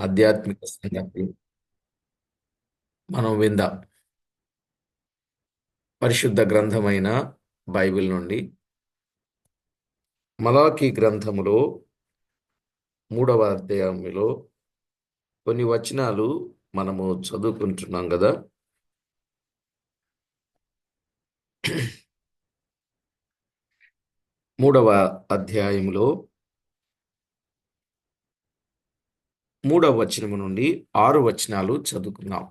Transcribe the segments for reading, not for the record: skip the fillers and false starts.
ఆధ్యాత్మిక సంగతులు మనం విందాం. పరిశుద్ధ గ్రంథమైన బైబిల్ నుండి మలాకీ గ్రంథములో 3వ అధ్యాయంలో కొన్ని వచనాలు మనము చదువుకుంటున్నాం కదా. 3వ అధ్యాయంలో 3వ వచనము నుండి 6 వచనాలు చదువుకున్నాం.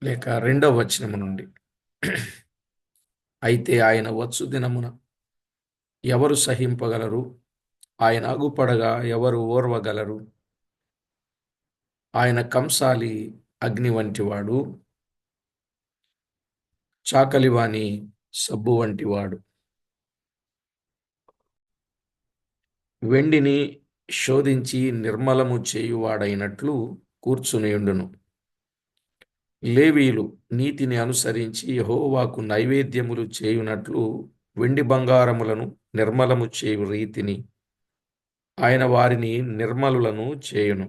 లేక 2వ వచనము నుండి. అయితే ఆయన వచ్చు దినమున ఎవరు సహింపగలరు? ఆయన అగుపడగా ఎవరు ఓర్వగలరు? ఆయన కంసాలి అగ్ని వంటివాడు, చాకలివాని సబ్బు వంటివాడు. వెండిని శోధించి నిర్మలము చేయువాడైనట్లు కూర్చునియుండును. లేవీయులు నీతిని అనుసరించి యెహోవాకు నైవేద్యములు చేయునట్లు వెండి బంగారములను నిర్మలము చేయు రీతిని ఆయన వారిని నిర్మలులను చేయును.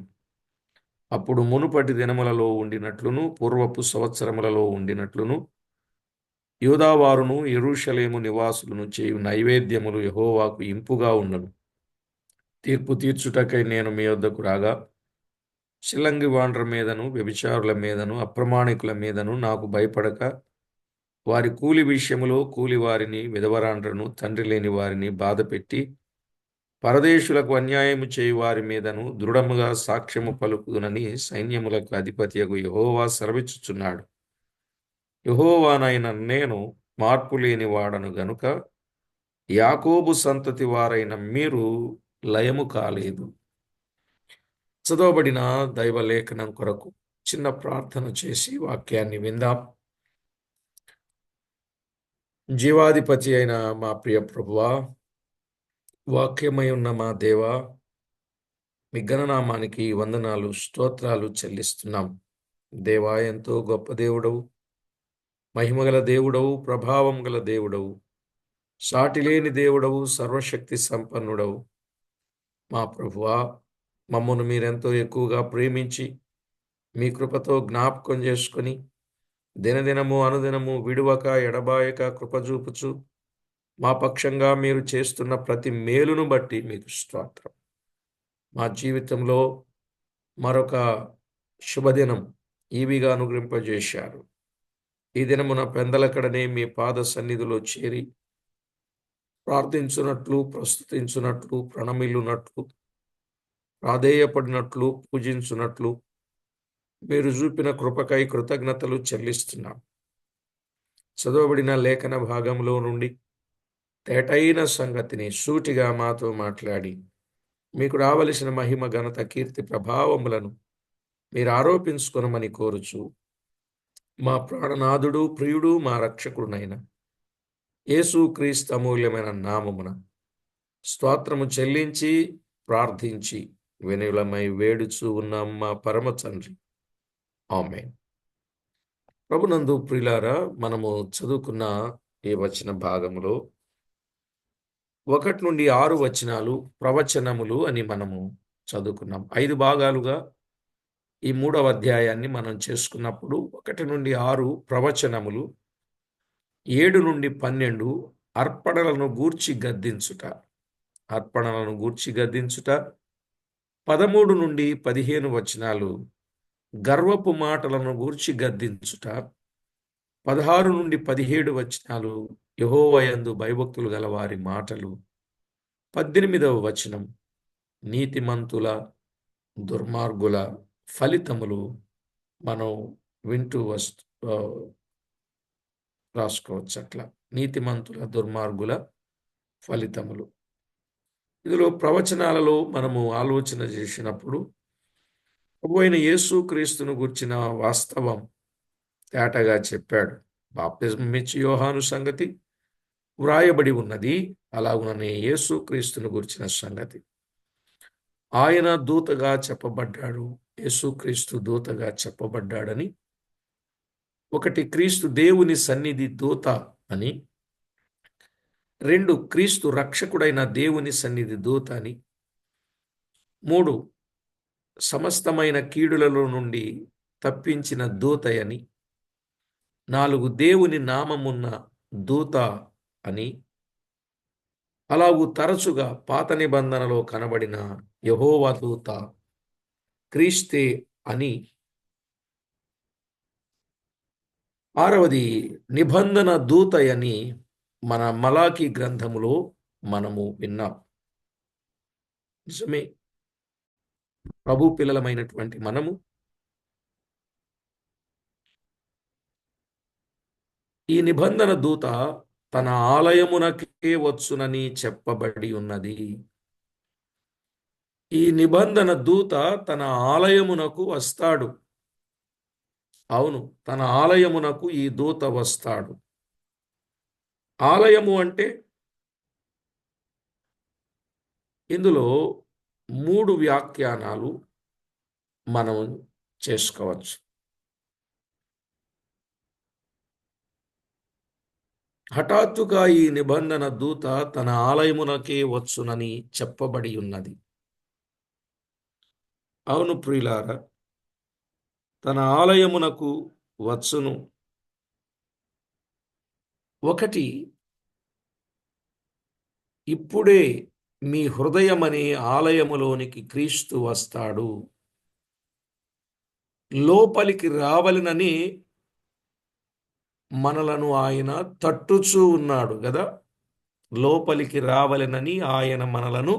అప్పుడు మునుపటి దినములలో ఉండినట్లును పూర్వపు సంవత్సరములలో ఉండినట్లును యూదావారును యెరూషలేము నివాసులను చేయు నైవేద్యములు యెహోవాకు ఇంపుగా ఉన్నను. తీర్పు తీర్చుటకై నేను మీ వద్దకు రాగా శిల్లంగి వాండ్ర మీదను వ్యభిచారుల మీదను అప్రమాణికుల మీదను నాకు భయపడక వారి కూలి విషయములో కూలి వారిని విధవరాండ్రను తండ్రి లేని వారిని బాధపెట్టి పరదేశులకు అన్యాయము చేయు వారి మీదను దృఢముగా సాక్ష్యము పలుకుదునని సైన్యములకు అధిపతియగు యెహోవా సెలవిచ్చుచున్నాడు. యెహోవానైన నేను మార్పు లేని వాడను గనుక యాకోబు సంతతి వారైన మీరు లయము కాలేదు. చదవబడిన దైవలేఖనం కొరకు చిన్న ప్రార్థన చేసి వాక్యాన్ని విందాం. జీవాధిపతి అయిన మా ప్రియ ప్రభువా, వాక్యమై ఉన్న మా దేవా, మీ ఘననామానికి వందనాలు స్తోత్రాలు చెల్లిస్తున్నాం. దేవా, ఎంతో గొప్ప దేవుడవు, మహిమగల దేవుడవు, ప్రభావం గల దేవుడవు, సాటిలేని దేవుడవు, సర్వశక్తి సంపన్నుడవు. మా ప్రభువా, మమ్మను మీరెంతో ఎక్కువగా ప్రేమించి మీ కృపతో జ్ఞాపకం చేసుకొని దినదినము అనుదినము విడువక ఎడబాయక కృపచూపుచు మా పక్షంగా మీరు చేస్తున్న ప్రతి మేలును బట్టి మీకు స్తోత్రం. మా జీవితంలో మరొక శుభదినం ఈవిగా అనుగ్రహింపజేశారు. ఈ దినమున పెందలకడనే మీ పాద సన్నిధిలో చేరి ప్రార్థించున్నట్లు, ప్రస్తుతించున్నట్లు, ప్రణమిల్లునట్లు, ప్రాధేయపడినట్లు, పూజించున్నట్లు మీరు చూపిన కృపకై కృతజ్ఞతలు చెల్లిస్తున్నాం. చదవబడిన లేఖన భాగంలో నుండి తేటైన సంగతిని సూటిగా మాతో మాట్లాడి మీకు రావలసిన మహిమ ఘనత కీర్తి ప్రభావములను మీరు ఆరోపించుకొనమని కోరుచు మా ప్రాణనాథుడు ప్రియుడు మా రక్షకుడునైన యేసుక్రీస్తు అమూల్యమైన నామమున స్తోత్రము చెల్లించి ప్రార్థించి వినులమై వేడుచు ఉన్నాం మా పరమ తండ్రి. ఆమేన్. ప్రభునందు ప్రియులారా, మనము చదువుకున్న ఈ వచన భాగములో 1 నుండి 6 వచనాలు ప్రవచనములు అని మనము చదువుకున్నాం. 5 భాగాలుగా ఈ 3వ అధ్యాయాన్ని మనం చేసుకున్నప్పుడు 1 నుండి 6 ప్రవచనములు, 7 నుండి 12 అర్పణలను గూర్చి గద్దించుట, 13 నుండి 15 వచనాలు గర్వపు మాటలను గూర్చి గద్దించుట, 16 నుండి 17 వచనాలు యెహోవా యందు భయభక్తులు గల వారి మాటలు, 18వ వచనం నీతిమంతుల దుర్మార్గుల ఫలితములు మనం వింటూ రాసుకోవచ్చు. అట్లా నీతిమంతుల దుర్మార్గుల ఫలితములు. ఇందులో ప్రవచనాలలో మనము ఆలోచన చేసినప్పుడు ప్రభువైన యేసుక్రీస్తును గుర్చిన వాస్తవం తేటగా చెప్పాడు. బాప్తిజం ఇచ్చి యోహాను సంగతి వ్రాయబడి ఉన్నది, అలాగుననే యేసుక్రీస్తును గుర్చిన సంగతి. ఆయన దూతగా చెప్పబడ్డాడు, యేసుక్రీస్తు దూతగా చెప్పబడ్డాడని. 1 క్రీస్తు దేవుని సన్నిధి దూత అని, 2 క్రీస్తు రక్షకుడైన దేవుని సన్నిధి దూత అని, 3 సమస్తమైన కీడులలో నుండి తప్పించిన దూతయని. 4 దేవుని నామమున్న దూత అని. అలాగూ తరచుగా పాత నిబంధనలో కనబడిన యెహోవా దూత క్రీస్తే అని. 6వది నిబంధన దూతయని మన మలాకి గ్రంథములో మనము విన్నాం. నిజమే. ప్రభు పిల్లలమైనటువంటి మనము ఈ నిబంధన దూత తన ఆలయమునకే వచ్చునని చెప్పబడి ఉన్నది. ఈ నిబంధన దూత తన ఆలయమునకు వస్తాడు. అవును, తన ఆలయమునకు ఈ దూత వస్తాడు. ఆలయము అంటే ఇందులో 3 వ్యాఖ్యానాలు మనం చేసుకోవచ్చు. హఠాత్తుగా ఈ నిబంధన దూత తన ఆలయమునకే వచ్చునని చెప్పబడి ఉన్నది. అవును ప్రియులారా, తన ఆలయమునకు వచ్చును. 1 ఇప్పుడే మీ హృదయమనే ఆలయములోనికి క్రీస్తు వస్తాడు. లోపలికి రావలనని మనలను ఆయన తట్టుచూ ఉన్నాడు గదా. లోపలికి రావలెనని ఆయన మనలను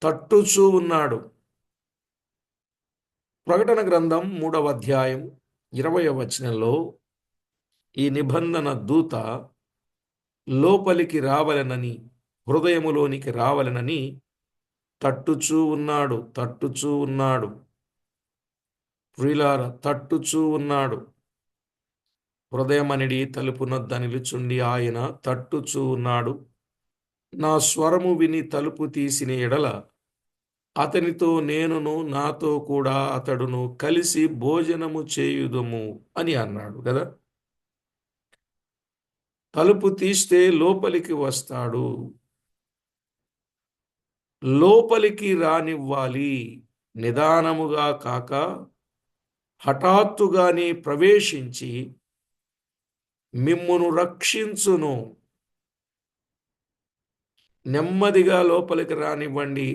తట్టుచూ ఉన్నాడు. ప్రకటన గ్రంథం 3వ అధ్యాయం 20వ వచనంలో ఈ నిబంధన దూత లోపలికి రావలెనని, హృదయములోనికి రావలెనని తట్టుచూ ఉన్నాడు. తట్టుచూ ఉన్నాడు. ప్రియులారా, తట్టుచూ ఉన్నాడు. హృదయమనిడి తలుపునొద్ద నిలుచుండి ఆయన తట్టుచూ ఉన్నాడు. నా స్వరము విని తలుపు తీసిన ఎడల అతనితో నేనును, నాతో కూడా అతడును కలిసి భోజనము చేయుదుము అని అన్నాడు కదా. తలుపు తీస్తే లోపలికి వస్తాడు. లోపలికి రానివ్వాలి. నిదానముగా కాక హఠాత్తుగానే ప్రవేశించి మిమ్మును రక్షించును. నెమ్మదిగా లోపలికి రానివ్వండి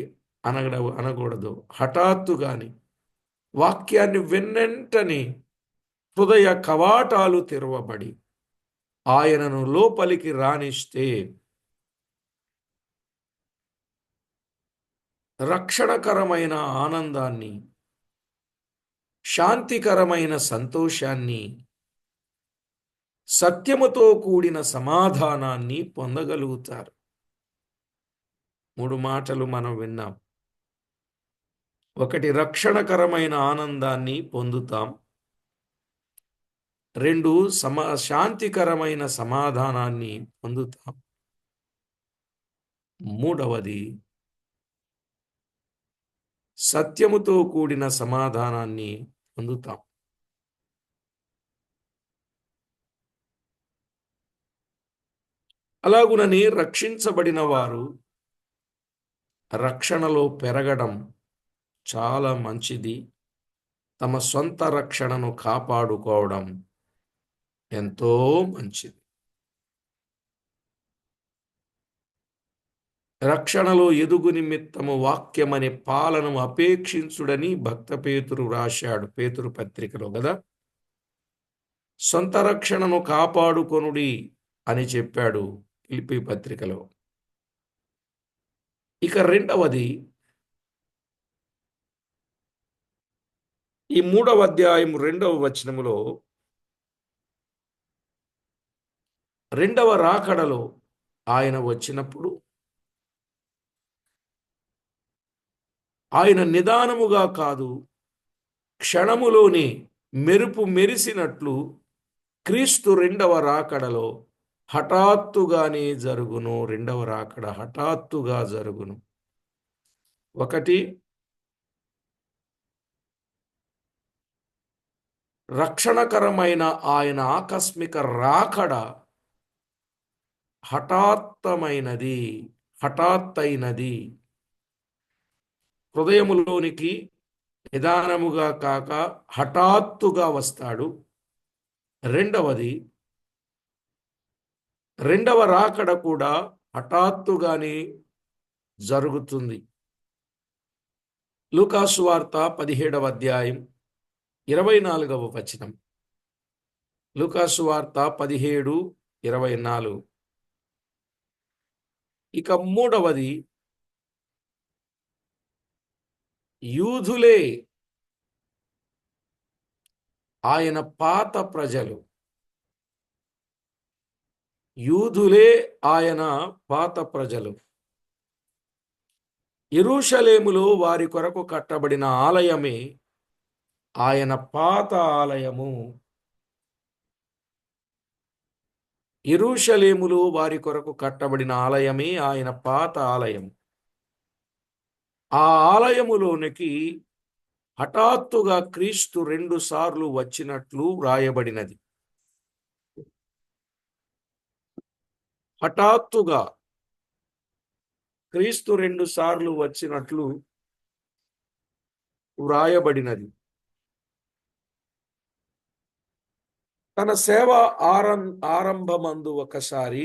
అనకూడదు. హఠాత్తుగాని వాక్యాన్ని వెన్నెంటనే హృదయ కవాటాలు తెరవబడి ఆయనను లోపలికి రానిస్తే రక్షణకరమైన ఆనందాన్ని, శాంతికరమైన సంతోషాన్ని, సత్యముతో కూడిన సమాధానాన్ని పొందగలుగుతారు. 3 మాటలు మనం విన్నాం. 1 రక్షణకరమైన ఆనందాన్ని పొందుతాం. 2 శాంతికరమైన సమాధానాన్ని పొందుతాం. 3వది సత్యముతో కూడిన సమాధానాన్ని పొందుతాం. అలాగునని రక్షించబడిన వారు రక్షణలో పెరగడం చాలా మంచిది. తమ సొంత రక్షణను కాపాడుకోవడం ఎంతో మంచిది. రక్షణలో ఎదుగు నిమిత్తము వాక్యమనే పాలను అపేక్షించుడని భక్త పేతురు రాశాడు పేతురు పత్రికలో కదా. సొంత రక్షణను కాపాడుకొనుడి అని చెప్పాడు ఫిలిప్పీ పత్రికలో. ఇక 2వది, ఈ 3వ అధ్యాయం 2వ వచనములో 2వ రాకడలో ఆయన వచ్చినప్పుడు ఆయన నిదానముగా కాదు, క్షణములోనే మెరుపు మెరిసినట్లు క్రీస్తు 2వ రాకడలో హఠాత్తుగానే జరుగును. 2వ రాకడ హఠాత్తుగా జరుగును. 1 రక్షణకరమైన ఆయన ఆకస్మిక రాకడ హఠాత్తైనది. హృదయములోనికి నిదానముగా కాక హఠాత్తుగా వస్తాడు. రెండవ రాకడ కూడా హఠాత్తుగానే జరుగుతుంది. లూకాసు వార్త 17వ అధ్యాయం 24వ వచనం. లూకాసు వార్త 17:24. ఇక మూడవది, యూదులే ఆయన పాత ప్రజలు. యూదులే ఆయన పాత ప్రజలు. యెరూషలేములో వారి కొరకు కట్టబడిన ఆలయమే ఆయన పాత ఆలయము. యెరూషలేములో వారి కొరకు కట్టబడిన ఆలయమే ఆయన పాత ఆలయం. ఆ ఆలయములోనికి హఠాత్తుగా క్రీస్తు 2 సార్లు వచ్చినట్లు వ్రాయబడినది. హఠాత్తుగా క్రీస్తు 2 సార్లు వచ్చినట్లు వ్రాయబడినది. తన సేవ ఆరంభమందు ఒకసారి,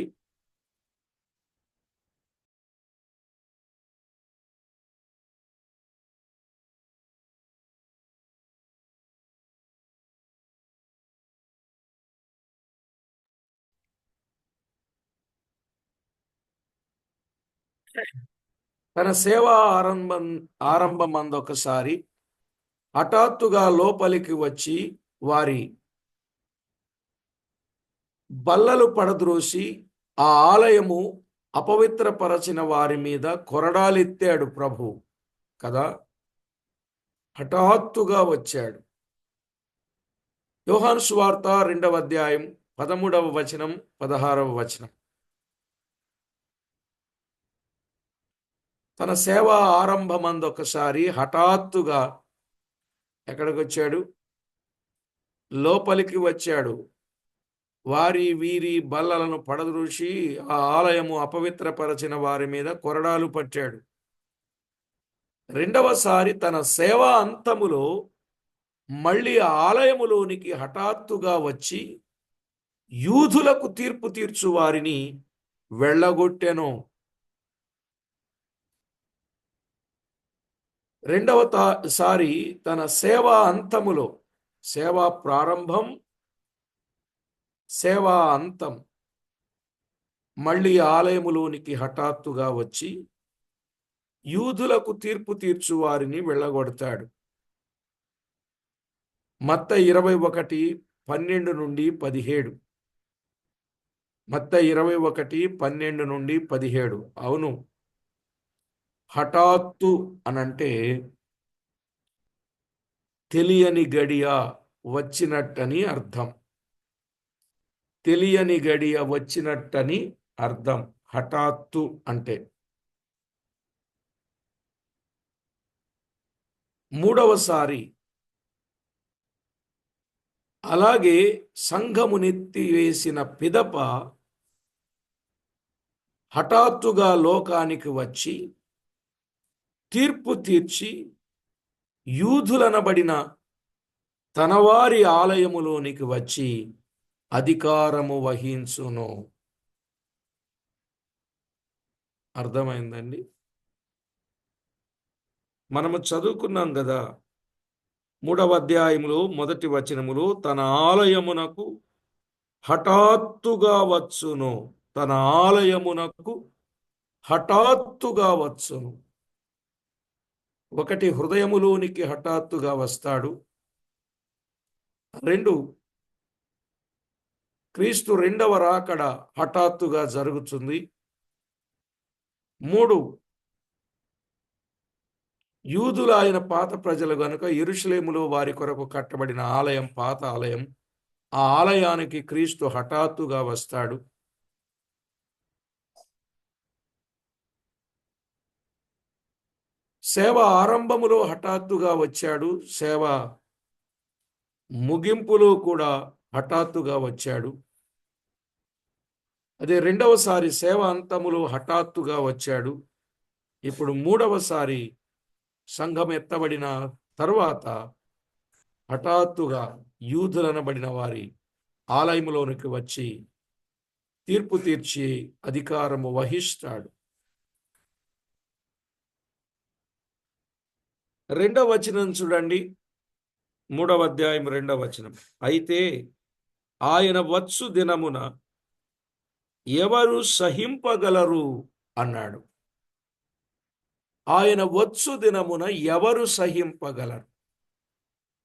ఆరంభమందు ఒకసారి హఠాత్తుగా లోపలికి వచ్చి వారి బల్లలు పడద్రోసి ఆ ఆలయము అపవిత్రపరచిన వారి మీద కొరడాలెత్తాడు ప్రభు కదా. హఠాత్తుగా వచ్చాడు. యోహాను సువార్త 2వ అధ్యాయం 13వ వచనం 16వ వచనం. తన సేవ ఆరంభమందు ఒకసారి హఠాత్తుగా ఎక్కడికి వచ్చాడు? లోపలికి వచ్చాడు. వారి వీరి బల్లలను పడద్రోసి ఆ ఆలయము అపవిత్రపరచిన వారి మీద కొరడాలు పట్టాడు. రెండవసారి తన సేవ అంతములో మళ్ళీ ఆలయములోనికి హఠాత్తుగా వచ్చి యూదులకు తీర్పు తీర్చు వారిని వెళ్ళగొట్టెను. రెండవసారి తన సేవా అంతములో, సేవా ప్రారంభం, సేవా అంతం, మళ్ళీ ఆలయములోనికి హఠాత్తుగా వచ్చి యూదులకు తీర్పు తీర్చు వారిని వెళ్ళగొడతాడు. మత్తయి 21:12-17. మత్తయి 21:12-17. అవును, హఠాత్తు అనంటే తెలియని గడియ వచ్చినట్టని అర్థం. తెలియని గడియ వచ్చినట్టని అర్థం హఠాత్తు అంటే. మూడవసారి అలాగే సంఘమునెత్తివేసిన పిదప హఠాత్తుగా లోకానికి వచ్చి తీర్పు తీర్చి యూదులనబడిన తనవారి ఆలయములోనికి వచ్చి అధికారము వహించును. అర్థమైందండి? మనము చదువుకున్నాం కదా, 3వ అధ్యాయములో 1వ వచనములో తన ఆలయమునకు హఠాత్తుగా వచ్చును. తన ఆలయమునకు హఠాత్తుగా వచ్చును. 1, హృదయములోనికి హఠాత్తుగా వస్తాడు. 2, క్రీస్తు 2వ రాకడ హఠాత్తుగా జరుగుతుంది. 3, యూదులు ఆయన పాత ప్రజలు గనుక యెరూషలేములో వారి కొరకు కట్టబడిన ఆలయం పాత ఆలయం. ఆ ఆలయానికి క్రీస్తు హఠాత్తుగా వస్తాడు. సేవ ఆరంభములో హఠాత్తుగా వచ్చాడు. సేవ ముగింపులో కూడా హఠాత్తుగా వచ్చాడు. అదే రెండవసారి సేవ అంతములో హఠాత్తుగా వచ్చాడు. ఇప్పుడు మూడవసారి సంఘం ఎత్తబడిన తరువాత హఠాత్తుగా యూదులనబడిన వారి ఆలయంలోనికి వచ్చి తీర్పు తీర్చి అధికారము వహిస్తాడు. 2వ వచనం చూడండి, 3వ అధ్యాయం 2వ వచనం. అయితే ఆయన వచ్చు దినమున ఎవరు సహింపగలరు అన్నాడు. ఆయన వచ్చు దినమున ఎవరు సహింపగలరు?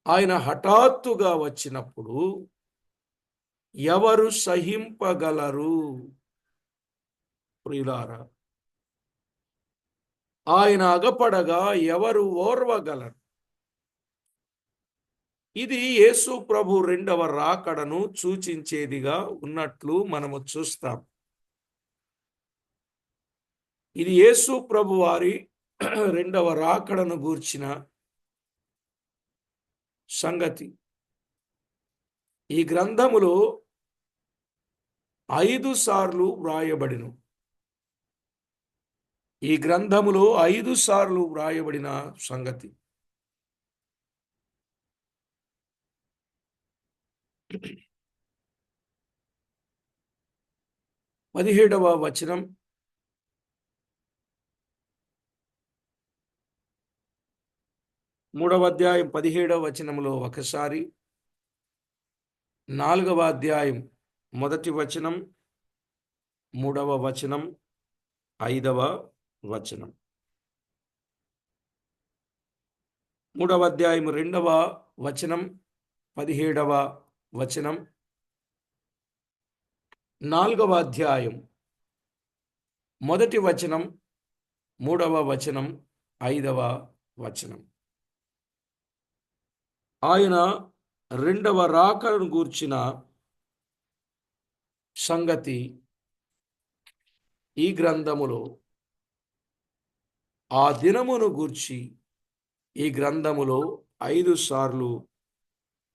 ఆయన హఠాత్తుగా వచ్చినప్పుడు ఎవరు సహింపగలరు? ప్రియులారా, ఆయన అగపడగా ఎవరు ఓర్వగలరు? ఇది యేసు ప్రభు 2వ రాకడను సూచించేదిగా ఉన్నట్లు మనము చూస్తాం. ఇది యేసు ప్రభు వారి 2వ రాకడను గూర్చిన సంగతి. ఈ గ్రంథములో 5 సార్లు వ్రాయబడిను. ఈ గ్రంథములో 5 సార్లు వ్రాయబడిన సంగతి. 17వ వచనం, 3వ అధ్యాయం 17వ వచనంలో ఒకసారి, 4వ అధ్యాయం 1వ వచనం, 3వ వచనం, 5వ వచనం. 3వ అధ్యాయం 2వ వచనం, 17వ వచనం, 4వ అధ్యాయం 1వ వచనం, 3వ వచనం, 5వ వచనం. ఆయన 2వ రాకడను గూర్చిన సంగతి ఈ గ్రంథములో, ఆ దినమును గూర్చి ఈ గ్రంథములో 5 సార్లు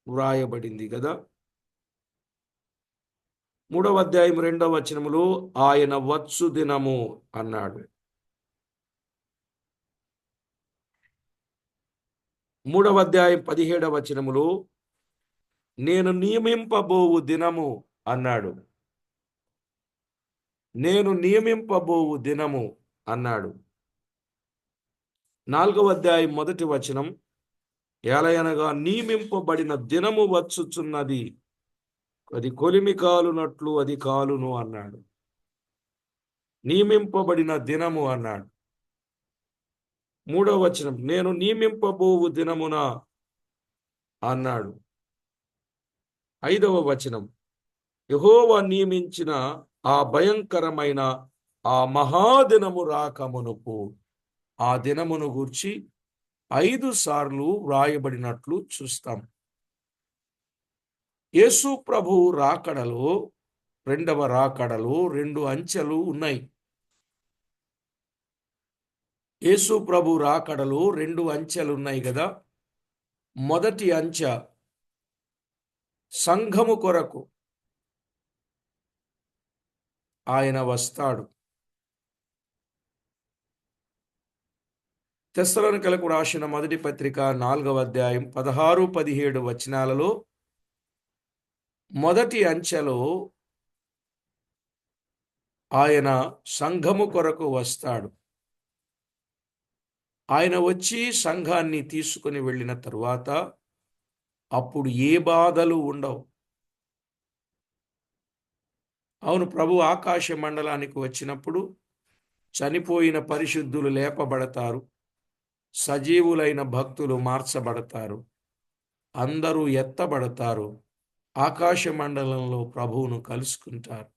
వ్రాయబడింది కదా. 3వ అధ్యాయం 2వ వచనములో ఆయన వచ్చు దినము అన్నాడు. 3వ అధ్యాయం 17వ వచనములో నేను నియమింపబోవు దినము అన్నాడు. నేను నియమింపబోవు దినము అన్నాడు. 4వ అధ్యాయం 1వ వచనం, ఏలయనగా నియమింపబడిన దినము వచ్చుచున్నది, అది కొలిమి కాలునట్లు అది కాలును అన్నాడు. నియమింపబడిన దినము అన్నాడు. 3వ వచనం, నేను నియమింపబోవు దినమున అన్నాడు. 5వ వచనం, యెహోవా నియమించిన ఆ భయంకరమైన ఆ మహాదినము రాకమునుపు, ఆ దినమును గూర్చి 5 సార్లు వ్రాయబడినట్లు చూస్తాం. యేసు ప్రభు రాకడలో, 2వ రాకడలో 2 అంచెలు ఉన్నాయి. యేసు ప్రభు రాకడలో 2 అంచెలు ఉన్నాయి కదా. మొదటి అంచె సంఘము కొరకు ఆయన వస్తాడు. తెస్సలోనికలకు రాసిన మొదటి పత్రిక 4వ అధ్యాయం 16, 17 వచనాలలో మొదటి అంచెలో ఆయన సంఘము కొరకు వస్తాడు. ఆయన వచ్చి సంఘాన్ని తీసుకుని వెళ్ళిన తరువాత అప్పుడు ఏ బాధలు ఉండవు. అవును, ప్రభు ఆకాశ మండలానికి వచ్చినప్పుడు చనిపోయిన పరిశుద్ధులు లేపబడతారు, సజీవులైన భక్తులు మార్చబడతారు, అందరూ ఎత్తబడతారు, ఆకాశ మండలంలో ప్రభువును కలుసుకుంటారు.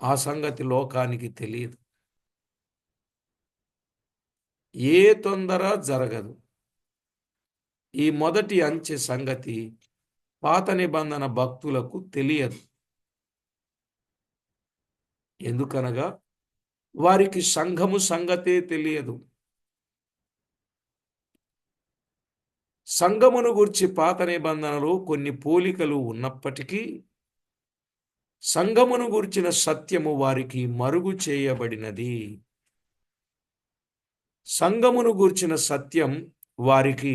ఆ సంగతి లోకానికి తెలియదు. ఏ తొందర జరగదు. ఈ మొదటి అంచె సంగతి పాత నిబంధన భక్తులకు తెలియదు. ఎందుకనగా వారికి సంఘము సంగతే తెలియదు. సంఘమును గురించి పాత నిబంధనలో కొన్ని పోలికలు ఉన్నప్పటికీ సంఘమును గురించిన సత్యము వారికి మరుగు చేయబడినది. సంఘమును గూర్చిన సత్యం వారికి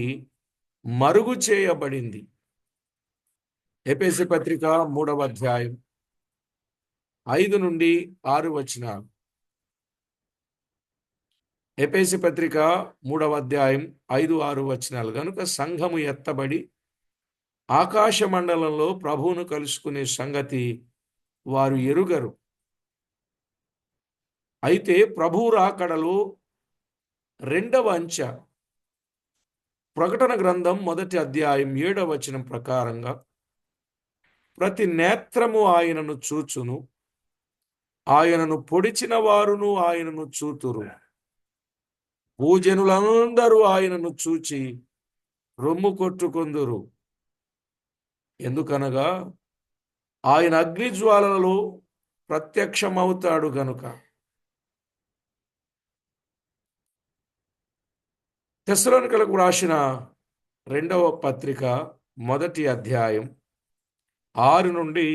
మరుగు చేయబడింది. ఎఫెసీ పత్రిక 3వ అధ్యాయం 5 నుండి 6 వచనాలు. ఎఫెసీ పత్రిక 3వ అధ్యాయం 5, 6 వచనాలు. గనుక సంఘము ఎత్తబడి ఆకాశ మండలంలో ప్రభువును కలుసుకునే సంగతి వారు ఎరుగరు. అయితే ప్రభువు రాకడలో రెండవ అంచె ప్రకటన గ్రంథం 1వ అధ్యాయం 7వ వచనం ప్రకారంగా ప్రతి నేత్రము ఆయనను చూచును, ఆయనను పొడిచిన వారును ఆయనను చూతురు. భూజనులందరూ ఆయనను చూచి రొమ్ము కొట్టుకొందురు. ఎందుకనగా ఆయన అగ్నిజ్వాలలలో ప్రత్యక్షమవుతాడు గనుక. తెస్సలోనికలకు రాసిన 2వ పత్రిక 1వ అధ్యాయం 6 నుండి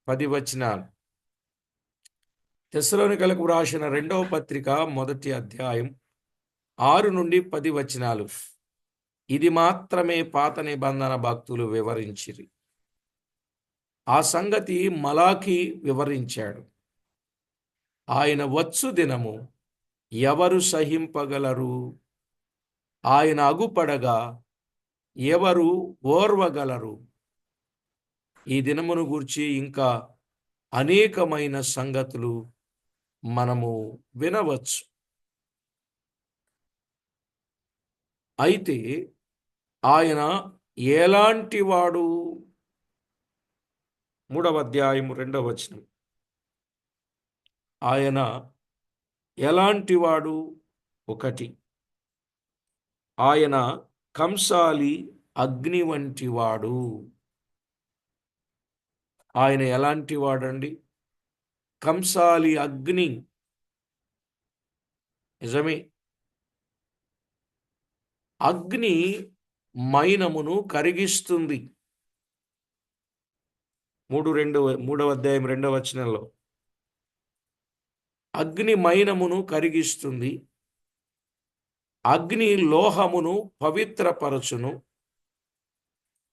10 వచనాలు. తెస్సలోనికలకు రాసిన 2వ పత్రిక 1వ అధ్యాయం 6 నుండి 10 వచనాలు. ఇది మాత్రమే పాత నిబంధన భక్తులు వివరించిరి. ఆ సంగతి మలాకి వివరించాడు. ఆయన వచ్చు దినము ఎవరు సహింపగలరు? ఆయన అగుపడగా ఎవరు ఓర్వగలరు? ఈ దినమును గూర్చి ఇంకా అనేకమైన సంగతులు మనము వినవచ్చు. అయితే ఆయన ఎలాంటి వాడు? 3వ అధ్యాయం 2వ వచనం. ఆయన ఎలాంటి వాడు? 1, ఆయన కంసాలి అగ్ని వంటి వాడు. ఆయన ఎలాంటి వాడండి? కంసాలి అగ్ని. నిజమే. అగ్ని మైనమును కరిగిస్తుంది. 3వ అధ్యాయం 2వ వచనంలో అగ్ని మైనమును కరిగిస్తుంది. అగ్ని లోహమును పవిత్రపరచును.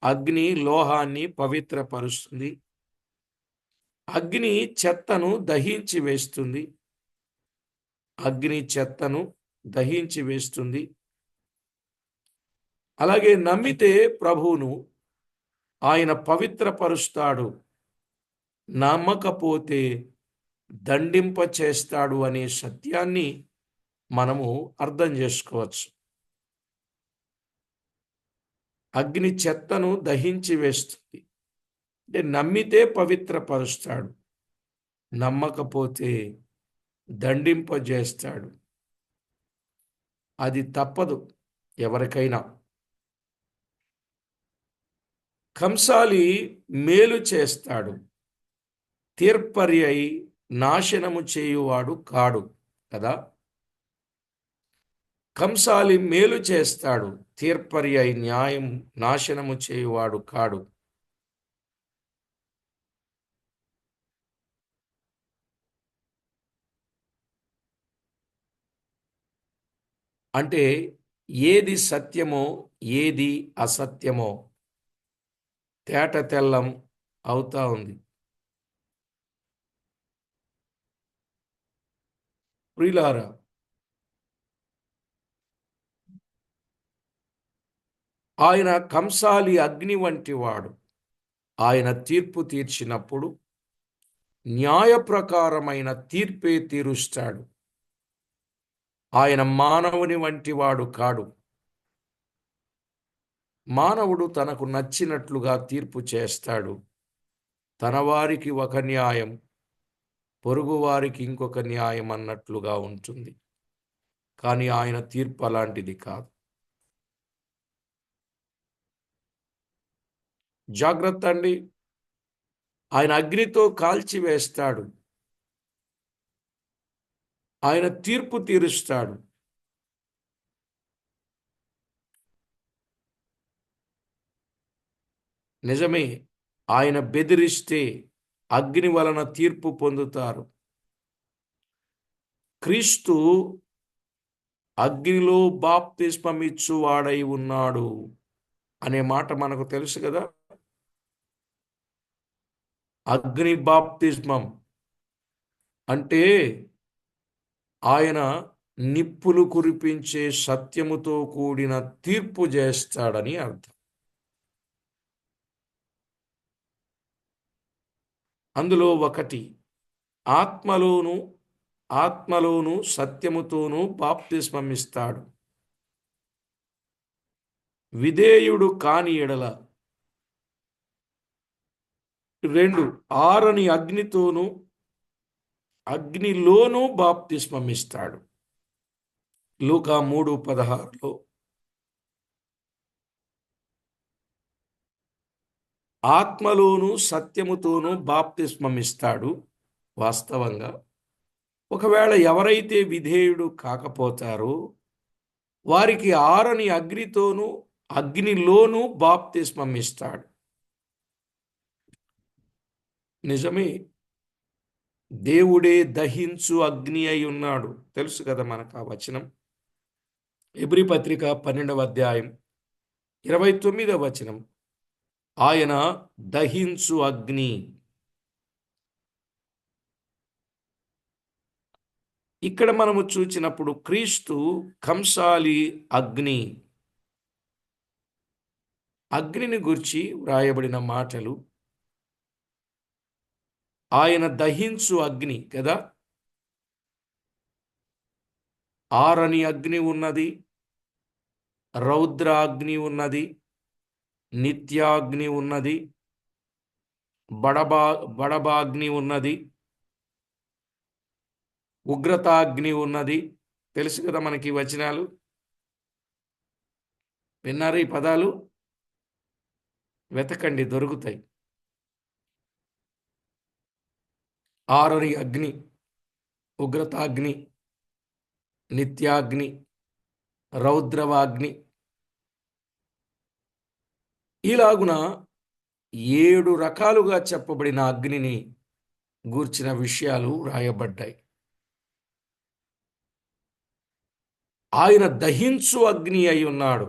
అగ్ని లోహాన్ని పవిత్రపరుస్తుంది. అగ్ని చెత్తను దహించి వేస్తుంది. అగ్ని చెత్తను దహించి వేస్తుంది. అలాగే నమ్మితే ప్రభువును ఆయన పవిత్రపరుస్తాడు, నమ్మకపోతే దండింప చేస్తాడు అనే సత్యాన్ని మనము అర్థం చేసుకోవచ్చు. అగ్ని చెత్తను దహించి వేస్తుంది అంటే నమ్మితే పవిత్రపరుస్తాడు, నమ్మకపోతే దండింపజేస్తాడు. అది తప్పదు ఎవరికైనా. కంసాలి మేలు చేస్తాడు, తీర్పరి అయి నాశనము చేయువాడు కాడు కదా. కంసాలి మేలు చేస్తాడు, తీర్పరి అయి నాశనము చేయువాడు కాడు. అంటే ఏది సత్యమో ఏది అసత్యమో తేట తెల్లం అవుతా ఉంది. ప్రియులారా, ఆయన కంసాలి అగ్ని వంటి వాడు. ఆయన తీర్పు తీర్చినప్పుడు న్యాయప్రకారమైన తీర్పే తీరుస్తాడు. ఆయన మానవుని వంటి వాడు కాడు. మానవుడు తనకు నచ్చినట్లుగా తీర్పు చేస్తాడు. తన వారికి ఒక న్యాయం, పొరుగువారికి ఇంకొక న్యాయం అన్నట్లుగా ఉంటుంది. కానీ ఆయన తీర్పు అలాంటిది కాదు. జాగ్రత్త అండి. ఆయన అగ్నితో కాల్చివేస్తాడు. ఆయన తీర్పు తీరుస్తాడు. నిజమే, ఆయన బెదిరిస్తే అగ్ని వలన తీర్పు పొందుతారు. క్రీస్తు అగ్నిలో బాప్తిస్మమిచ్చు వాడై ఉన్నాడు అనే మాట మనకు తెలుసు కదా. అగ్ని బాప్తిస్మం అంటే ఆయన నిప్పులు కురిపించే సత్యముతో కూడిన తీర్పు చేస్తాడని అర్థం. అందులో ఒకటి ఆత్మలోను ఆత్మలోను సత్యముతోనూ బాప్తిస్మం ఇస్తాడు. విధేయుడు కాని ఎడల 2 ఆరని అగ్నితోనూ అగ్నిలోనూ బాప్తిస్మం ఇస్తాడు. లూకా 3:16లో ఆత్మలోను సత్యముతోనూ బాప్తిస్మం ఇస్తాడు. వాస్తవంగా ఒకవేళ ఎవరైతే విధేయుడు కాకపోతారో వారికి ఆరని అగ్నితోనూ అగ్నిలోనూ బాప్తిస్మం ఇస్తాడు. నిజమే, దేవుడే దహించు అగ్ని అయి ఉన్నాడు. తెలుసు కదా మనకు ఆ వచనం. హెబ్రీ పత్రిక 12వ అధ్యాయం 29వ వచనం. ఆయన దహించు అగ్ని. ఇక్కడ మనము చూచినప్పుడు క్రీస్తు కంసాలి అగ్ని. అగ్నిని గురించి వ్రాయబడిన మాటలు ఆయన దహించు అగ్ని కదా. ఆరని అగ్ని ఉన్నది, రౌద్రాగ్ని ఉన్నది, నిత్యాగ్ని ఉన్నది, బడబాగ్ని ఉన్నది, ఉగ్రతాగ్ని ఉన్నది. తెలుసు కదా మనకి వచనాలు. విన్నారు ఈ పదాలు? వెతకండి, దొరుకుతాయి. ఆరని అగ్ని, ఉగ్రతాగ్ని, నిత్యాగ్ని, రౌద్రవాగ్ని, ఇలాగున 7 రకాలుగా చెప్పబడిన అగ్నిని గూర్చిన విషయాలు రాయబడ్డాయి. ఆయన దహించు అగ్ని అయి ఉన్నాడు.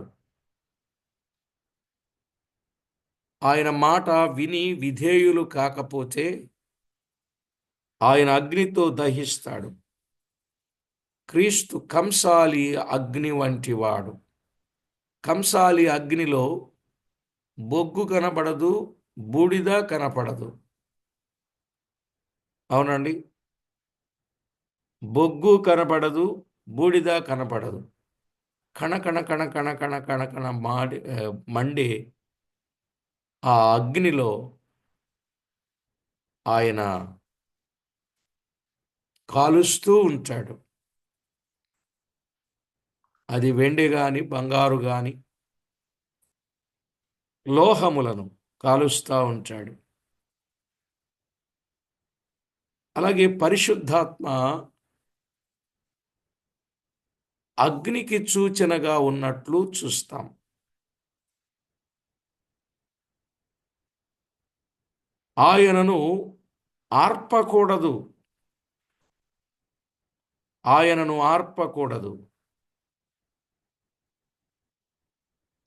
ఆయన మాట విని విధేయులు కాకపోతే ఆయన అగ్నితో దహిస్తాడు. క్రీస్తు కంసాలి అగ్ని వంటివాడు. కంసాలి అగ్నిలో బొగ్గు కనపడదు, బూడిద కనపడదు. అవునండి, బొగ్గు కనపడదు, బూడిద కనపడదు. కణకణ కణకణ కణకణ కణ మండే ఆ అగ్నిలో ఆయన కాలుస్తూ ఉంటాడు. అది వెండి గాని బంగారు గాని లోహములను కాలుస్తూ ఉంటాడు. అలాగే పరిశుద్ధాత్మ అగ్నికి సూచనగా ఉన్నట్లు చూస్తాం. ఆయనను ఆర్పకూడదు, ఆయనను ఆర్పకూడదు.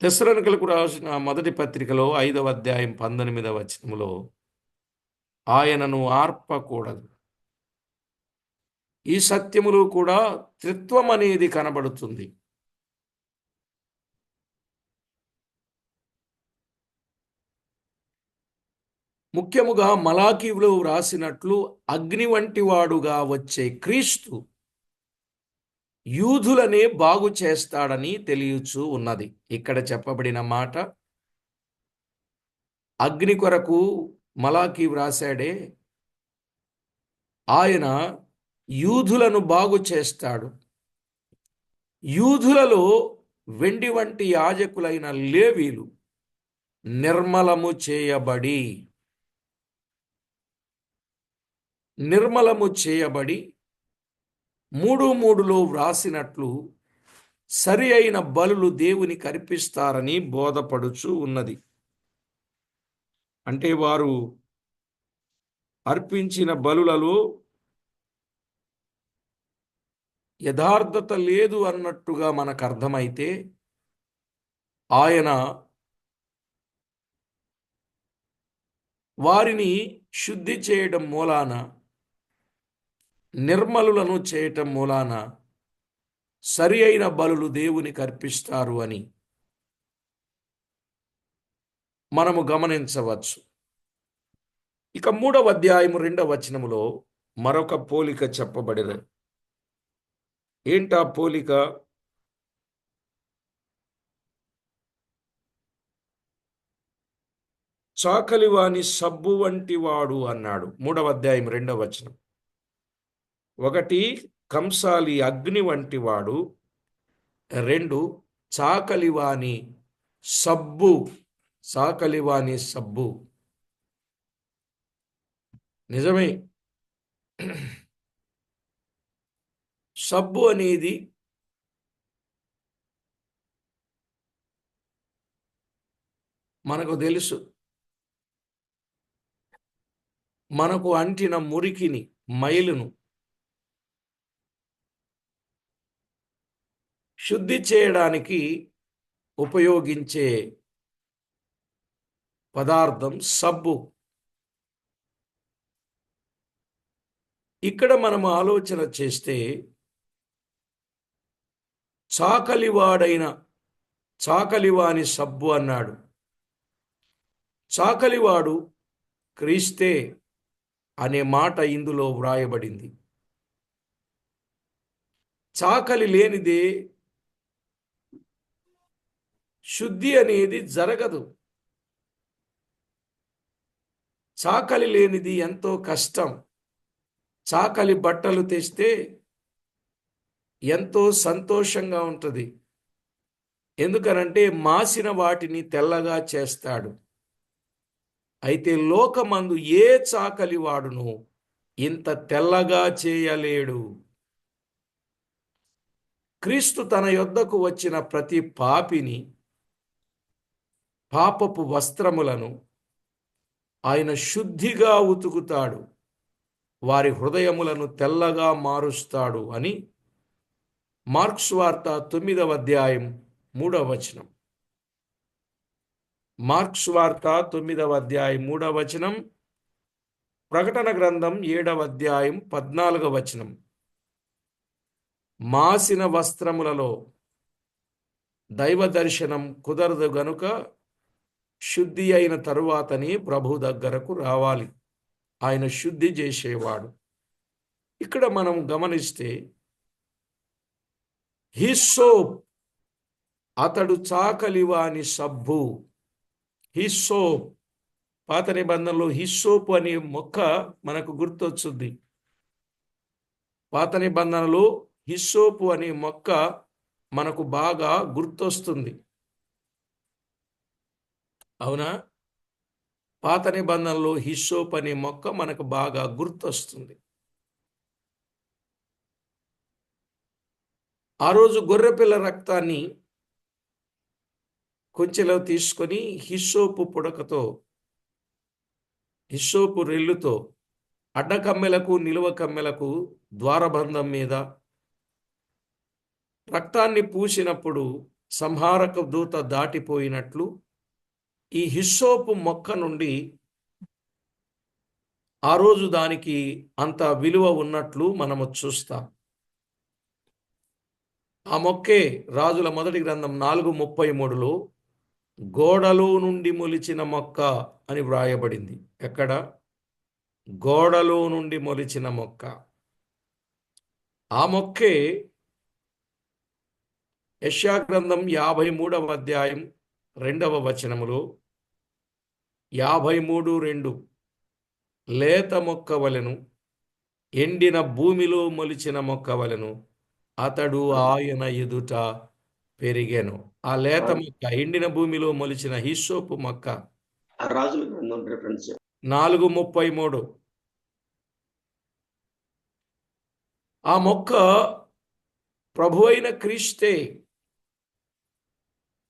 తెస్సలోనికలకు రాసిన మొదటి పత్రికలో 5వ అధ్యాయం 19వ వచనములో ఆయనను ఆర్పకూడదు. ఈ సత్యములో కూడా త్రిత్వం అనేది కనబడుతుంది. ముఖ్యముగా మలాకీలో వ్రాసినట్లు అగ్ని వంటి వాడుగా వచ్చే క్రీస్తు యూదులనే బాగు చేస్తాడని తెలియచూ ఉన్నది. ఇక్కడ చెప్పబడిన మాట అగ్ని కొరకు మలాకీ వ్రాసాడే, ఆయన యూదులను బాగు చేస్తాడు. యూదులలో వెండి వంటి యాజకులైన లేవీలు నిర్మలము చేయబడి 3:3లో వ్రాసినట్లు సరి అయిన బలులు దేవునికి అర్పిస్తారని బోధపడుచు ఉన్నది. అంటే వారు అర్పించిన బలులలో యథార్థత లేదు అన్నట్టుగా మనకు అర్థమైతే ఆయన వారిని శుద్ధి చేయడం మూలాన, నిర్మలులను చేయటం మూలాన సరి అయిన బలులు దేవునికి అర్పిస్తారు అని మనము గమనించవచ్చు. ఇక 3వ అధ్యాయము 2వ వచనములో మరొక పోలిక చెప్పబడినది. ఏంటా పోలిక? చాకలివాని సబ్బు వంటి వాడు అన్నాడు. 3వ అధ్యాయం 2వ వచనం. 1 కంసాలి అగ్ని వంటి వాడు, 2 చాకలివాని సబ్బు. చాకలివాని సబ్బు. నిజమే, సబ్బు అనేది మనకు తెలుసు. మనకు అంటిన మురికిని, మైలును శుద్ధి చేయడానికి ఉపయోగించే పదార్థం సబ్బు. ఇక్కడ మనం ఆలోచన చేస్తే చాకలివాని సబ్బు అన్నాడు. చాకలివాడు క్రీస్తే అనే మాట ఇందులో వ్రాయబడింది. చాకలి లేనిదే శుద్ధి అనేది జరగదు. చాకలి లేనిది ఎంతో కష్టం. చాకలి బట్టలు తెస్తే ఎంతో సంతోషంగా ఉంటుంది. ఎందుకనంటే మాసిన వాటిని తెల్లగా చేస్తాడు. అయితే లోకమందు ఏ చాకలి వాడును ఇంత తెల్లగా చేయలేడు. క్రీస్తు తన యొద్దకు వచ్చిన ప్రతి పాపిని, పాపపు వస్త్రములను ఆయన శుద్ధిగా ఉతుకుతాడు, వారి హృదయములను తెల్లగా మారుస్తాడు అని మార్కు సువార్త 9వ అధ్యాయం 3వ వచనం. మార్కు సువార్త 9వ అధ్యాయం 3వ వచనం, ప్రకటన గ్రంథం 7వ అధ్యాయం 14వ వచనం. మాసిన వస్త్రములలో దైవ దర్శనం కుదరదు గనుక శుద్ధి అయిన తరువాతనే ప్రభు దగ్గరకు రావాలి. ఆయన శుద్ధి చేసేవాడు. ఇక్కడ మనం గమనిస్తే హిస్సోప్, అతడు చాకలివాని సబ్బు. హిస్సోప్, పాత నిబంధనలో హిస్సోపు అనే మొక్క మనకు గుర్తొచ్చుద్ది. పాత నిబంధనలో హిస్సోపు అనే మొక్క మనకు బాగా గుర్తొస్తుంది. అవునా? పాత నిబంధనలో హిస్సోపు అనే మొక్క మనకు బాగా గుర్తొస్తుంది. ఆ రోజు గొర్రెపిల్ల రక్తాన్ని కొంచెంలో తీసుకొని హిస్సోపు పుడకతో, హిస్సోపు రెల్లుతో అడ్డకమ్మెలకు, నిలువ కమ్మెలకు ద్వారబంధం మీద రక్తాన్ని పూసినప్పుడు సంహారక దూత దాటిపోయినట్లు ఈ హిస్సోపు మొక్క నుండి ఆ రోజు దానికి అంత విలువ ఉన్నట్లు మనము చూస్తాం. ఆ మొక్కే రాజుల మొదటి గ్రంథం 4:33లో గోడలో నుండి మొలిచిన మొక్క అని వ్రాయబడింది. ఎక్కడ? గోడలో నుండి మొలిచిన మొక్క. ఆ మొక్కే యెషయా గ్రంథం 53వ అధ్యాయం 2వ వచనములో 53:2 లేత మొక్క వలెను, ఎండిన భూమిలో మొలిచిన మొక్క వలెను అతడు ఆయన ఎదుట పెరిగెను. ఆ లేత మొక్క, ఎండిన భూమిలో మొలిచిన హిస్సోపు మొక్క. రాజుల గ్రంథం రిఫరెన్స్ 4:33. ఆ మొక్క ప్రభు అయిన క్రీస్తే.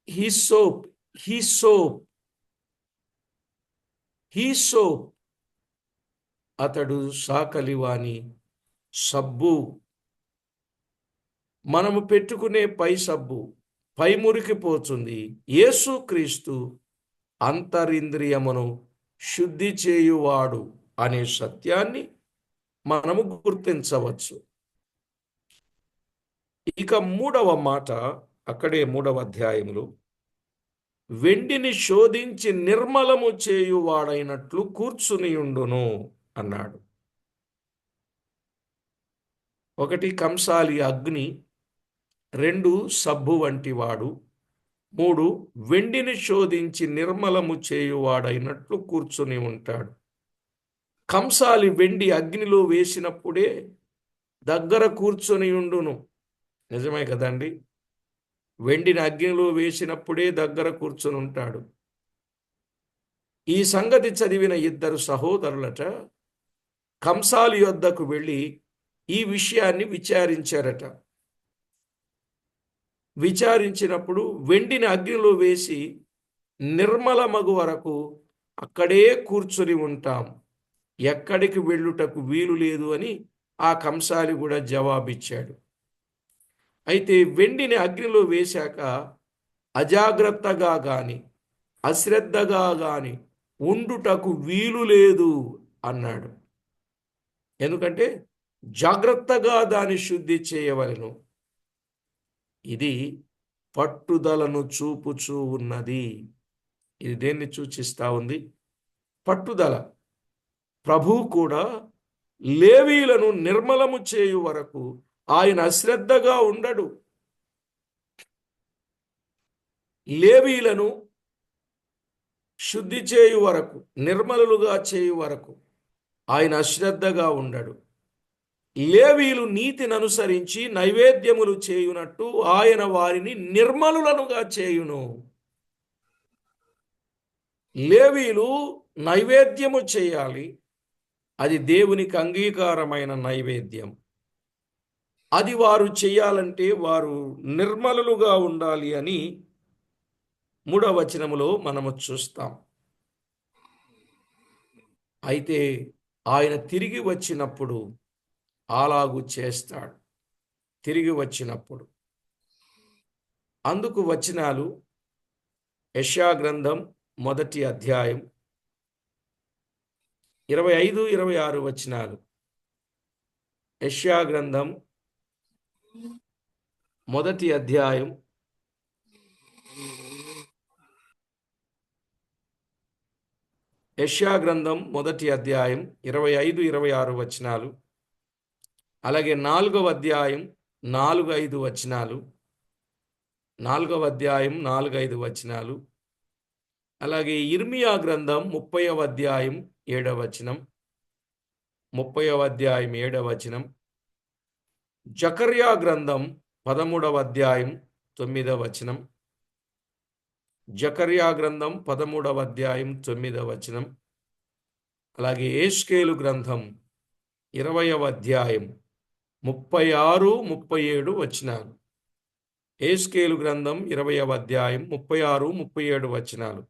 హిస్సోప్, హిస్సోప్, హిస్సోప్, అతడు సాకలివాని సబ్బు. మనము పెట్టుకునే పై సబ్బు పై మురికి పోతుంది. యేసుక్రీస్తు అంతరింద్రియమును శుద్ధి చేయువాడు అనే సత్యాన్ని మనము గుర్తించవచ్చు. ఇక మూడవ మాట, అక్కడే 3వ అధ్యాయములో, వెండిని శోధించి నిర్మలము చేయువాడైనట్లు కూర్చునియుండును అన్నాడు. 1 కంసాలి అగ్ని, 2 సబ్బు వంటివాడు, 3 వెండిని శోధించి నిర్మలము చేయువాడైనట్లు కూర్చుని ఉంటాడు. కంసాలి వెండి అగ్నిలో వేసినప్పుడే దగ్గర కూర్చొని ఉండును. నిజమే కదండి? వెండిని అగ్నిలో వేసినప్పుడే దగ్గర కూర్చొని ఉంటాడు. ఈ సంగతి చదివిన 2 సహోదరులట కంసాలి యొద్దకు వెళ్ళి ఈ విషయాన్ని విచారించారట. విచారించినప్పుడు వెండిని అగ్నిలో వేసి నిర్మలమగు వరకు అక్కడే కూర్చొని ఉంటాం, ఎక్కడికి వెళ్ళుటకు వీలు లేదు అని ఆ కంసాలి కూడా జవాబిచ్చాడు. అయితే వెండిని అగ్నిలో వేశాక అజాగ్రత్తగా గాని అశ్రద్ధగా గాని ఉండుటకు వీలు లేదు అన్నాడు. ఎందుకంటే జాగ్రత్తగా దాన్ని శుద్ధి చేయవలెను. ఇది పట్టుదలను చూపుచూ ఉన్నది. ఇది దేన్ని సూచిస్తా ఉంది? పట్టుదల. ప్రభువు కూడా లేవీయులను నిర్మలము చేయు వరకు ఆయన అశ్రద్ధగా ఉండడు. లేవీయులను శుద్ధి చేయు వరకు, నిర్మలులుగా చేయు వరకు ఆయన అశ్రద్ధగా ఉండడు. లేవీయులు నీతిని అనుసరించి నైవేద్యములు చేయునట్టు ఆయన వారిని నిర్మలులనుగా చేయును. లేవీయులు నైవేద్యము చేయాలి. అది దేవునికి అంగీకారమైన నైవేద్యం. అది వారు చేయాలంటే వారు నిర్మలులుగా ఉండాలి అని 3వ వచనములో మనము చూస్తాం. అయితే ఆయన తిరిగి వచ్చినప్పుడు అలాగు చేస్తాడు. తిరిగి వచ్చినప్పుడు అందుకు వచనాలు యెషయా గ్రంథం 1వ అధ్యాయం 25, 26 వచనాలు. యెషయా గ్రంథం 1వ అధ్యాయం 1వ అధ్యాయం 25, 26 వచనాలు. అలాగే 4వ అధ్యాయం 4, 5 వచనాలు. 4వ అధ్యాయం 4, 5 వచనాలు. అలాగే ఇర్మియా గ్రంథం 30వ అధ్యాయం 7వ వచనం. 30వ అధ్యాయం 7వ వచనం. జకర్యా గ్రంథం 13వ అధ్యాయం 9వ వచనం. జకర్యా గ్రంథం 13వ అధ్యాయం 9వ వచనం. అలాగే యెహెజ్కేలు గ్రంథం 20వ అధ్యాయం 36, 37 వచనాలు. యెహెజ్కేలు గ్రంథం 20వ అధ్యాయం 36, 37 వచనాలు.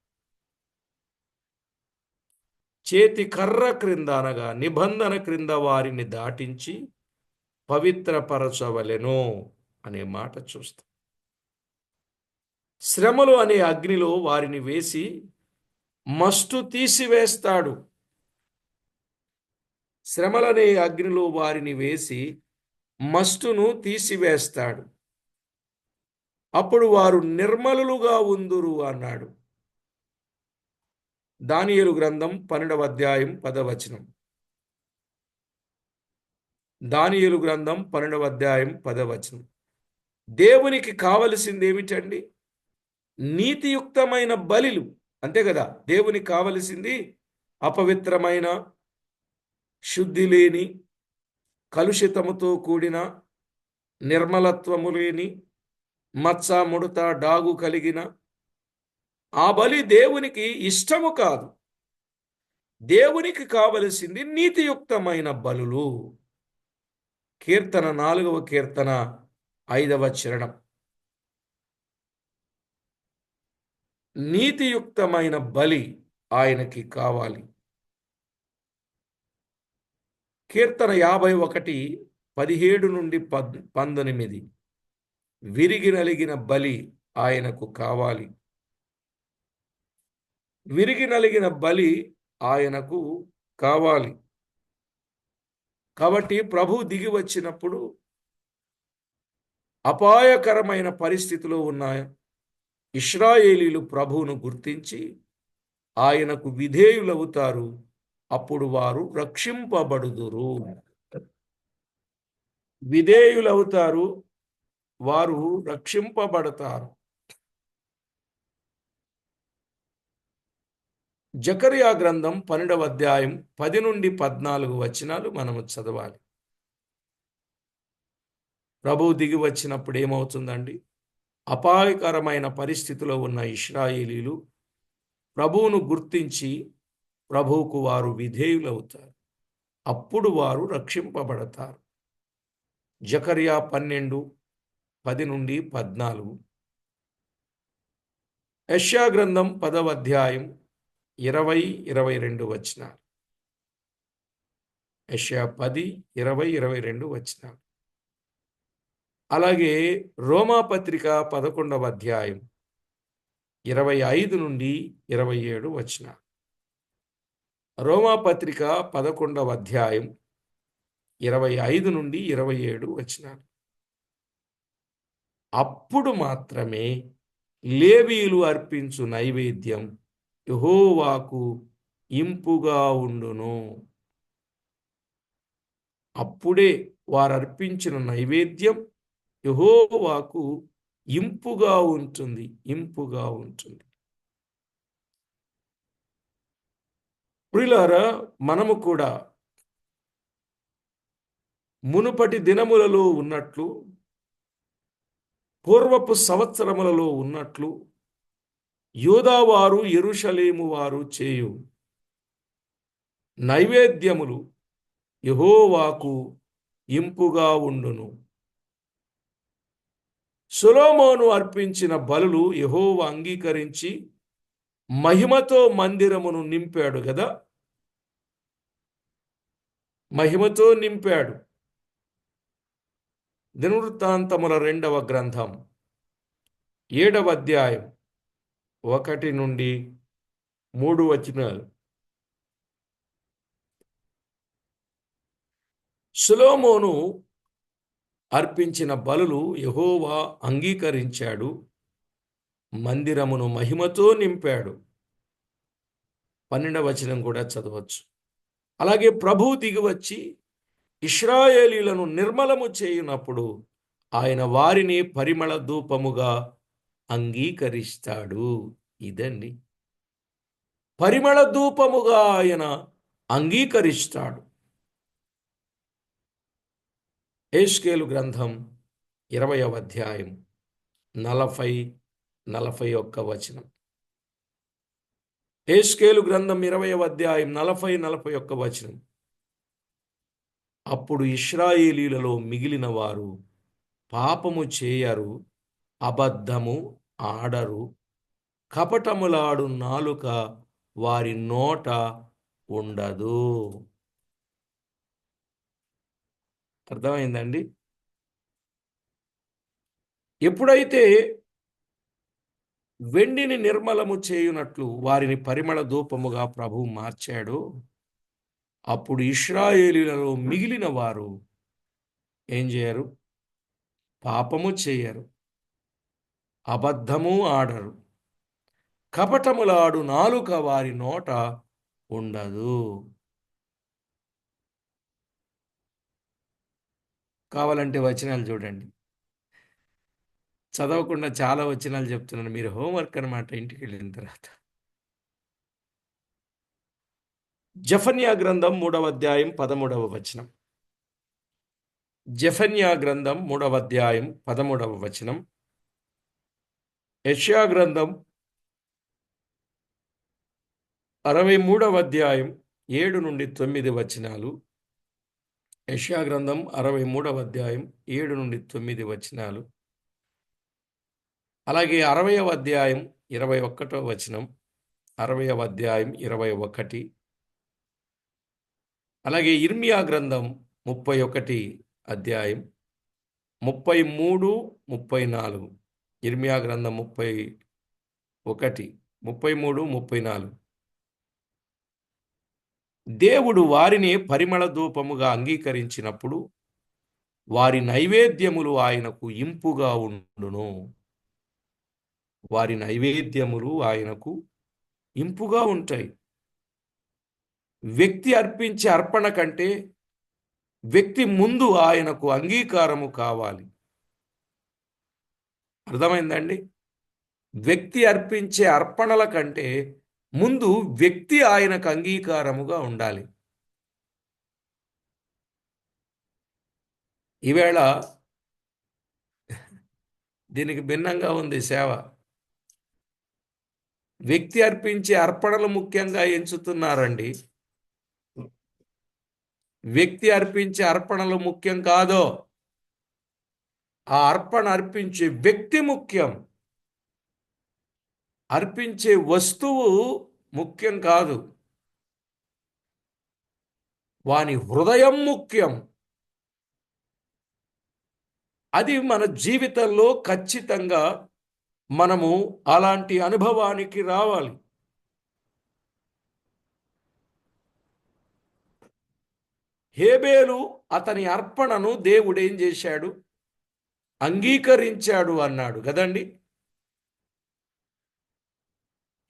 చేతి కర్ర క్రింద అనగా నిబంధన క్రింద వారిని దాటించి పవిత్రపరచవలెను అనే మాట చూస్తాం. శ్రమలు అనే అగ్నిలో వారిని వేసి మస్టు తీసివేస్తాడు. శ్రమలనే అగ్నిలో వారిని వేసి మస్టును తీసివేస్తాడు. అప్పుడు వారు నిర్మలులుగా ఉందురు అన్నాడు. దానియేలు గ్రంథం 12వ అధ్యాయం 10వ వచనం. దానియేలు గ్రంథం 12వ అధ్యాయం 10వ వచనం. దేవునికి కావలసింది ఏమిటండి? నీతియుక్తమైన బలులు. అంతే కదా, దేవునికి కావలసింది అపవిత్రమైన, శుద్ధి లేని, కలుషితముతో కూడిన, నిర్మలత్వము లేని, మచ్చ, ముడత, డాగు కలిగిన ఆ బలి దేవునికి ఇష్టము కాదు. దేవునికి కావలసింది నీతియుక్తమైన బలులు. కీర్తన 4వ కీర్తన 5వ చరణం. నీతియుక్తమైన బలి ఆయనకి కావాలి. కీర్తన 51, 17 నుండి 19. విరిగి నలిగిన బలి ఆయనకు కావాలి. విరిగి నలిగిన బలి ఆయనకు కావాలి. కాబట్టి ప్రభు దిగి వచ్చినప్పుడు అపాయకరమైన పరిస్థితిలో ఉన్న ఇశ్రాయేలీలు ప్రభువును గుర్తించి ఆయనకు విధేయులవుతారు. అప్పుడు వారు రక్షింపబడుదురు. విధేయులవుతారు, వారు రక్షింపబడతారు. జకర్యా గ్రంథం 12వ అధ్యాయం 10 నుండి 14 వచనాలు మనము చదవాలి. ప్రభువు దిగి వచ్చినప్పుడు ఏమవుతుందండి? అపాయకరమైన పరిస్థితిలో ఉన్న ఇశ్రాయేలీలు ప్రభువును గుర్తించి ప్రభువుకు వారు విధేయులవుతారు. అప్పుడు వారు రక్షింపబడతారు. జకర్యా 12:10 నుండి 14. యెషయా గ్రంథం 10వ అధ్యాయం 20-22 వచనాలు. యెషయా 10:20-22 వచనాలు. అలాగే రోమాపత్రిక 11వ అధ్యాయం 25 నుండి 27 వచనాలు. రోమాపత్రిక 11వ అధ్యాయం 25 నుండి 27 వచనాలు. అప్పుడు మాత్రమే లేవీయులు అర్పించు నైవేద్యం యెహోవాకు ఇంపుగా ఉండును. అప్పుడే వారు అర్పించిన నైవేద్యం యెహోవాకు ఇంపుగా ఉంటుంది. ఇంపుగా ఉంటుంది. ప్రియులారా, మనము కూడా మునుపటి దినములలో ఉన్నట్లు, పూర్వపు సంవత్సరములలో ఉన్నట్లు యూదావారు యెరూషలేము వారు చేయు నైవేద్యములు యెహోవాకు ఇంపుగా ఉండును. సొలొమోను అర్పించిన బలులు యెహోవా అంగీకరించి మహిమతో మందిరమును నింపాడు కదా. మహిమతో నింపాడు. దినవృత్తాంతముల 2వ గ్రంథం 7వ అధ్యాయం 1 నుండి 3 వచనాలు. సొలొమోను అర్పించిన బలులు యెహోవా అంగీకరించాడు, మందిరమును మహిమతో నింపాడు. 12వ వచనం కూడా చదవచ్చు. అలాగే ప్రభువు దిగివచ్చి ఇశ్రాయేలీలను నిర్మలము చేయునప్పుడు ఆయన వారిని పరిమళ ధూపముగా అంగీకరిస్తాడు. ఇదండి, పరిమళ ధూపముగా ఆయన అంగీకరిస్తాడు. యెహెజ్కేలు గ్రంథం 20వ అధ్యాయం 40-41 వచనం. యెహెజ్కేలు గ్రంథం 20వ అధ్యాయం 40-41 వచనం. అప్పుడు ఇశ్రాయేలీలలో మిగిలిన వారు పాపము చేయరు, అబద్ధము ఆడరు, కపటములాడు నాలుక వారి నోట ఉండదు. అర్థమైందండి? ఎప్పుడైతే వెండిని నిర్మలము చేయునట్లు వారిని పరిమళ ధూపముగా ప్రభువు మార్చాడో, అప్పుడు ఇశ్రాయేలీలలో మిగిలిన వారు ఏం చేయరు? పాపము చేయరు, అబద్ధము ఆడరు, కపటములాడు నాలుక వారి నోట ఉండదు. కావాలంటే వచనాలు చూడండి. చదవకుండా చాలా వచనాలు చెప్తున్నాను, మీరు హోంవర్క్ అన్నమాట ఇంటికి వెళ్ళిన తర్వాత. జెఫన్యా గ్రంథం 3వ అధ్యాయం 13వ వచనం. జెఫన్యా గ్రంథం 3వ అధ్యాయం 13వ వచనం. యెషయా గ్రంథం 63వ అధ్యాయం 7 నుండి 9 వచనాలు. యెషయా గ్రంథం 63వ అధ్యాయం 7 నుండి 9 వచనాలు. అలాగే 60వ అధ్యాయం 21వ వచనం, 60వ అధ్యాయం 21. అలాగే ఇర్మియా గ్రంథం 31 అధ్యాయం 33, 34. ఇర్మియా గ్రంథం 31, 33, 34. దేవుడు వారిని పరిమళ ధూపముగా అంగీకరించినప్పుడు వారి నైవేద్యములు ఆయనకు ఇంపుగా ఉండును. వారి నైవేద్యములు ఆయనకు ఇంపుగా ఉంటాయి. వ్యక్తి అర్పించే అర్పణ కంటే వ్యక్తి ముందు ఆయనకు అంగీకారము కావాలి. అర్థమైందండి? వ్యక్తి అర్పించే అర్పణల కంటే ముందు వ్యక్తి ఆయనకు అంగీకారముగా ఉండాలి. ఈవేళ దీనికి భిన్నంగా ఉంది సేవ. వ్యక్తి అర్పించే అర్పణలు ముఖ్యంగా ఎంచుతున్నారండి. వ్యక్తి అర్పించే అర్పణలు ముఖ్యం కాదు, ఆ అర్పణ అర్పించే వ్యక్తి ముఖ్యం. అర్పించే వస్తువు ముఖ్యం కాదు, వాని హృదయం ముఖ్యం. అది మన జీవితంలో ఖచ్చితంగా మనము అలాంటి అనుభవానికి రావాలి. హేబేలు అతని అర్పణను దేవుడు ఏం చేశాడు? అంగీకరించాడు అన్నాడు కదండి.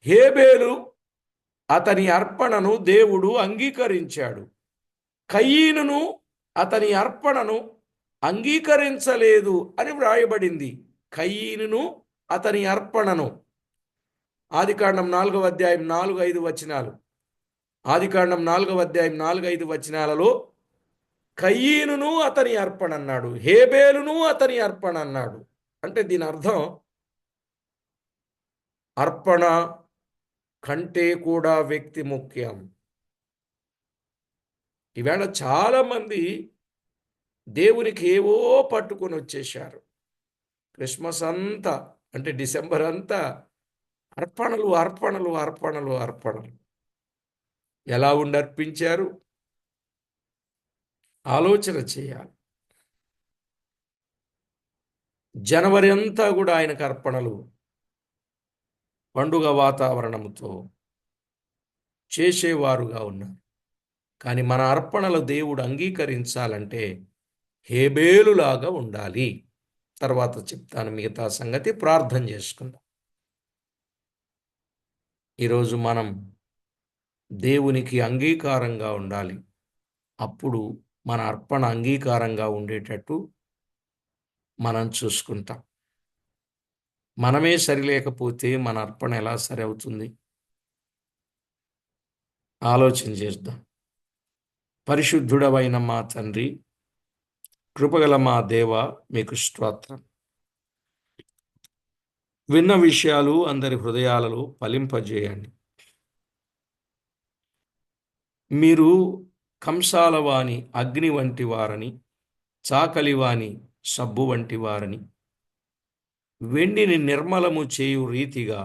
హేబేలు అతని అర్పణను దేవుడు అంగీకరించాడు. కయీనును అతని అర్పణను అంగీకరించలేదు అని వ్రాయబడింది. కయీనును అతని అర్పణను. ఆదికాండం 4వ అధ్యాయం 4-5 వచనాలు. ఆదికాండం 4వ అధ్యాయం 4-5 వచనాలలో కయీనును అతని అర్పణ అన్నాడు, హేబేలును అతని అర్పణ అన్నాడు. అంటే దీని అర్థం అర్పణ కంటే కూడా వ్యక్తి ముఖ్యం. ఈవేళ చాలామంది దేవునికి ఏవో పట్టుకొని వచ్చేశారు. క్రిస్మస్ అంతా అంటే డిసెంబర్ అంతా అర్పణలు అర్పణలు అర్పణలు అర్పణలు. ఎలా ఉండి అర్పించారు? ఆలోచన చేయాలి. జనవరి అంతా కూడా ఆయనకు అర్పణలు, పండుగ వాతావరణంతో చేసేవారుగా ఉన్నారు. కానీ మన అర్పణలు దేవుడు అంగీకరించాలంటే హేబేలులాగా ఉండాలి. తర్వాత చెప్తాను మిగతా సంగతి. ప్రార్థన చేసుకుందాం. ఈరోజు మనం దేవునికి అంగీకారంగా ఉండాలి. అప్పుడు మన అర్పణ అంగీకారంగా ఉండేటట్టు మనం చూసుకుంటాం. మనమే సరిలేకపోతే మన అర్పణ ఎలా సరి అవుతుంది? ఆలోచన చేద్దాం. పరిశుద్ధుడవైన మా తండ్రి, కృపగల మా దేవ, మీకు స్తోత్రం. విన్న విషయాలు అందరి హృదయాలలో ఫలింపజేయండి. మీరు కంసాలవాని అగ్ని వంటి వారని, చాకలివాని సబ్బు వంటి వారని, వెండిని నిర్మలము చేయు రీతిగా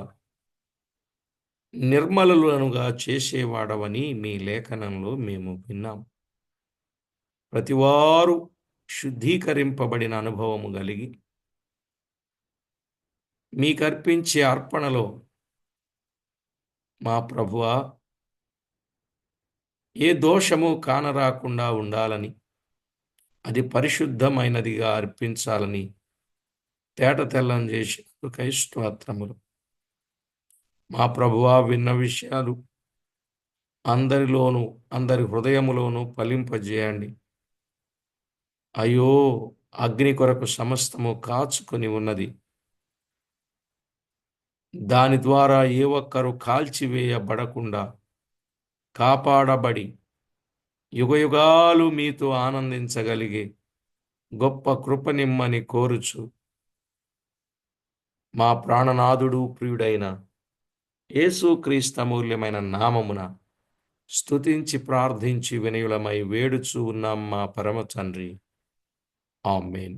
నిర్మలులనుగా చేసేవాడవని మీ లేఖనంలో మేము విన్నాం. ప్రతివారు శుద్ధీకరింపబడిన అనుభవము కలిగి మీకర్పించే అర్పణలో మా ప్రభువా ఏ దోషము కానరాకుండా ఉండాలని, అది పరిశుద్ధమైనదిగా అర్పించాలని తేట తెల్లం చేసినందుకై స్తోత్రములు. మా ప్రభువా, విన్న విషయాలు అందరిలోనూ అందరి హృదయములోనూ ఫలింపజేయండి. అయ్యో, అగ్ని కొరకు సమస్తము కాచుకొని ఉన్నది. దాని ద్వారా ఏ ఒక్కరు కాల్చివేయబడకుండా కాపాడబడి యుగయుగాలు మీతో ఆనందించగలిగే గొప్ప కృపనిమ్మని కోరుచు మా ప్రాణనాథుడు ప్రియుడైన యేసుక్రీస్తు అమూల్యమైన నామమున స్తుతించి ప్రార్థించి వినయులమై వేడుచూ ఉన్నాం మా పరమ తండ్రి. ఆమేన్.